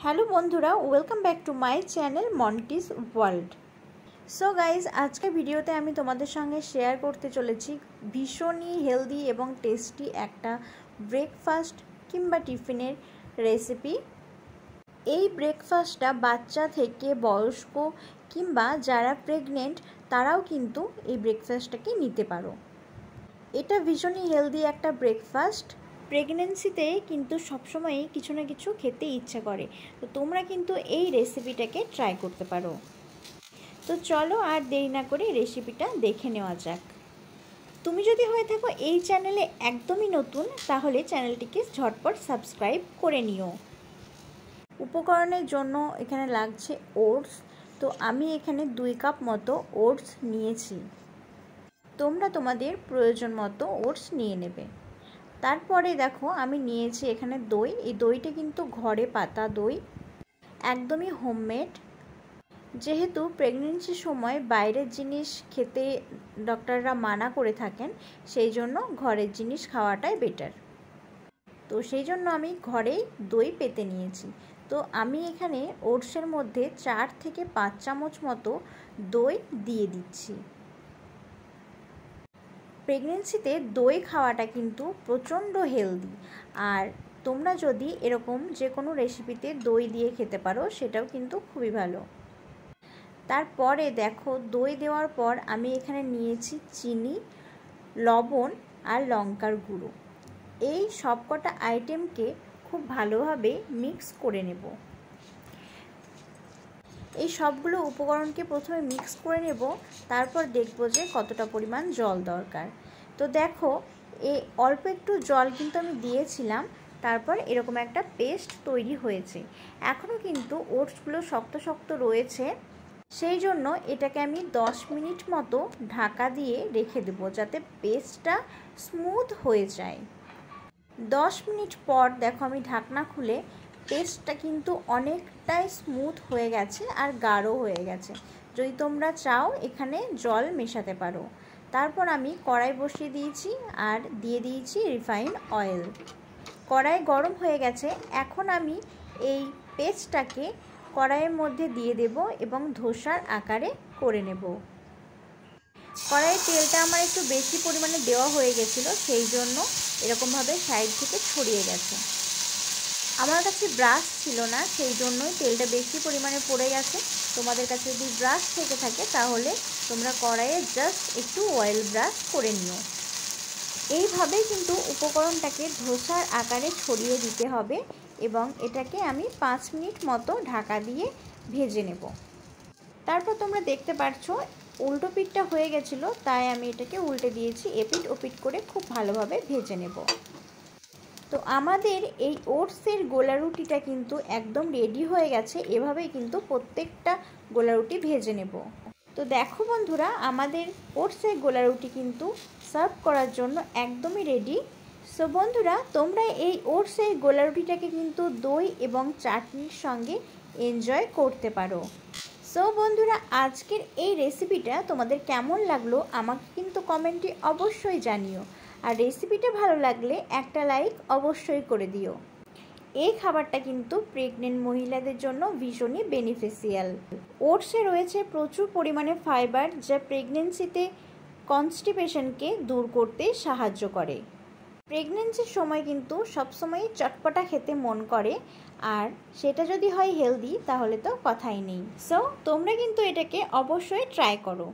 Hello বন্ধুরা, welcome back to my channel Monti's world. So guys, আজকে ভিডিওতে আমি তোমাদের সঙ্গে শেয়ার করতে চলেছি ভীষণই হেলদি এবং টেস্টি একটা ব্রেকফাস্ট কিংবা টিফিনের রেসিপি। এই ব্রেকফাস্টটা বাচ্চা থেকে বয়স্ক কিংবা যারা প্রেগনেন্ট তারাও কিন্তু এই ব্রেকফাস্টটাকে নিতে পারো। এটা ভীষণই হেলদি একটা ব্রেকফাস্ট। প্রেগনেন্সিতে কিন্তু সবসময়ই কিছু না কিছু খেতে ইচ্ছা করে, তো তোমরা কিন্তু এই রেসিপিটাকে ট্রাই করতে পারো। তো চলো আর দেরি না করে রেসিপিটা দেখে নেওয়া যাক। তুমি যদি হয়ে থাকো এই চ্যানেলে একদমই নতুন, তাহলে চ্যানেলটিকে ঝটপট সাবস্ক্রাইব করে নিও। উপকরণের জন্য এখানে লাগছে ওটস। তো আমি এখানে 2 কাপ মতো ওটস নিয়েছি। তোমরা তোমাদের প্রয়োজন মতো ওটস নিয়ে নেবে। তারপরে দেখো আমি নিয়েছি এখানে দই। এই দইটা কিন্তু ঘরে পাতা দই, একদমই হোমমেড। যেহেতু প্রেগনেন্সির সময় বাইরের জিনিস খেতে ডক্টররা মানা করে থাকেন, সেই জন্য ঘরের জিনিস খাওয়াটাই বেটার। তো সেই জন্য আমি ঘরেই দই পেতে নিয়েছি। তো আমি এখানে ওটসের মধ্যে 4 থেকে 5 চামচ মতো দই দিয়ে দিচ্ছি। প্রেগনেন্সিতে দই খাওয়াটা কিন্তু প্রচণ্ড হেলদি, আর তোমরা যদি এরকম যে কোনো রেসিপিতে দই দিয়ে খেতে পারো সেটাও কিন্তু খুবই ভালো। তারপরে দেখো দই দেওয়ার পর আমি এখানে নিয়েছি চিনি, লবণ আর লঙ্কার গুঁড়ো। এই সবকটা আইটেমকে খুব ভালোভাবে মিক্স করে নেব। এই সবগুলো উপকরণকে প্রথমে মিক্স করে নেব, তারপর দেখব যে কতটা পরিমাণ জল দরকার। তো দেখো এই অল্প একটু জল কিন্তু আমি দিয়েছিলাম, তারপর এরকম একটা পেস্ট তৈরি হয়েছে। এখনও কিন্তু ওটসগুলো শক্ত শক্ত রয়েছে, সেই জন্য এটাকে আমি 10 মিনিট মতো ঢাকা দিয়ে রেখে দেবো, যাতে পেস্টটা স্মুথ হয়ে যায়। 10 মিনিট পর দেখো আমি ঢাকনা খুলে পেস্টটা কিন্তু অনেকটাই স্মুথ হয়ে গেছে আর গাঢ় হয়ে গেছে। যদি তোমরা চাও এখানে জল মেশাতে পারো। তারপর আমি কড়াই বসিয়ে দিয়েছি আর দিয়ে দিয়েছি রিফাইন অয়েল। কড়াই গরম হয়ে গেছে। এখন আমি এই পেস্টটাকে কড়াইয়ের মধ্যে দিয়ে দেব এবং ধোসার আকারে করে নেব। কড়াইয়ের তেলটা আমার একটু বেশি পরিমাণে দেওয়া হয়ে গেছিলো, সেই জন্য এরকমভাবে সাইড থেকে ছড়িয়ে গেছে। আমার কাছে ব্রাশ ছিল না, সেই জন্যই তেলটা বেশি পরিমাণে পড়ে গেছে। তোমাদের কাছে যদি ব্রাশ থেকে থাকে তাহলে তোমরা কড়াইয়ে জাস্ট একটু অয়েল ব্রাশ করে নিও। এইভাবেই কিন্তু উপকরণটাকে ধোসার আকারে ছড়িয়ে দিতে হবে এবং এটাকে আমি 5 মিনিট মতো ঢাকা দিয়ে ভেজে নেব। তারপর তোমরা দেখতে পাচ্ছো উল্টো পিঠটা হয়ে গেছিলো, তাই আমি এটাকে উল্টে দিয়েছি। এপিট ওপিট করে খুব ভালোভাবে ভেজে নেব। তো আমাদের এই ওটসের গোলা রুটিটা কিন্তু একদম রেডি হয়ে গেছে। এভাবেই কিন্তু প্রত্যেকটা গোলা রুটি ভেজে নেব। তো দেখো বন্ধুরা, আমাদের ওটসের গোলা রুটি কিন্তু সার্ভ করার জন্য একদমই রেডি। সো বন্ধুরা, তোমরা এই ওটসের গোলা রুটিটাকে কিন্তু দই এবং চাটনির সঙ্গে এনজয় করতে পারো। সো বন্ধুরা, আজকের এই রেসিপিটা তোমাদের কেমন লাগলো আমাকে কিন্তু কমেন্টে অবশ্যই জানিও। আর রেসিপিটা ভালো লাগলে একটা লাইক অবশ্যই করে দিও। এই খাবারটা কিন্তু প্রেগনেন্ট মহিলাদের জন্য ভীষণই বেনিফিশিয়াল। ওটসে রয়েছে প্রচুর পরিমাণে ফাইবার, যা প্রেগনেন্সিতে কনস্টিপেশনকে দূর করতে সাহায্য করে। প্রেগনেন্সির সময় কিন্তু সবসময়ই চটপটা খেতে মন করে, আর সেটা যদি হয় হেলদি তাহলে তো কথাই নেই। সো তোমরা কিন্তু এটাকে অবশ্যই ট্রাই করো।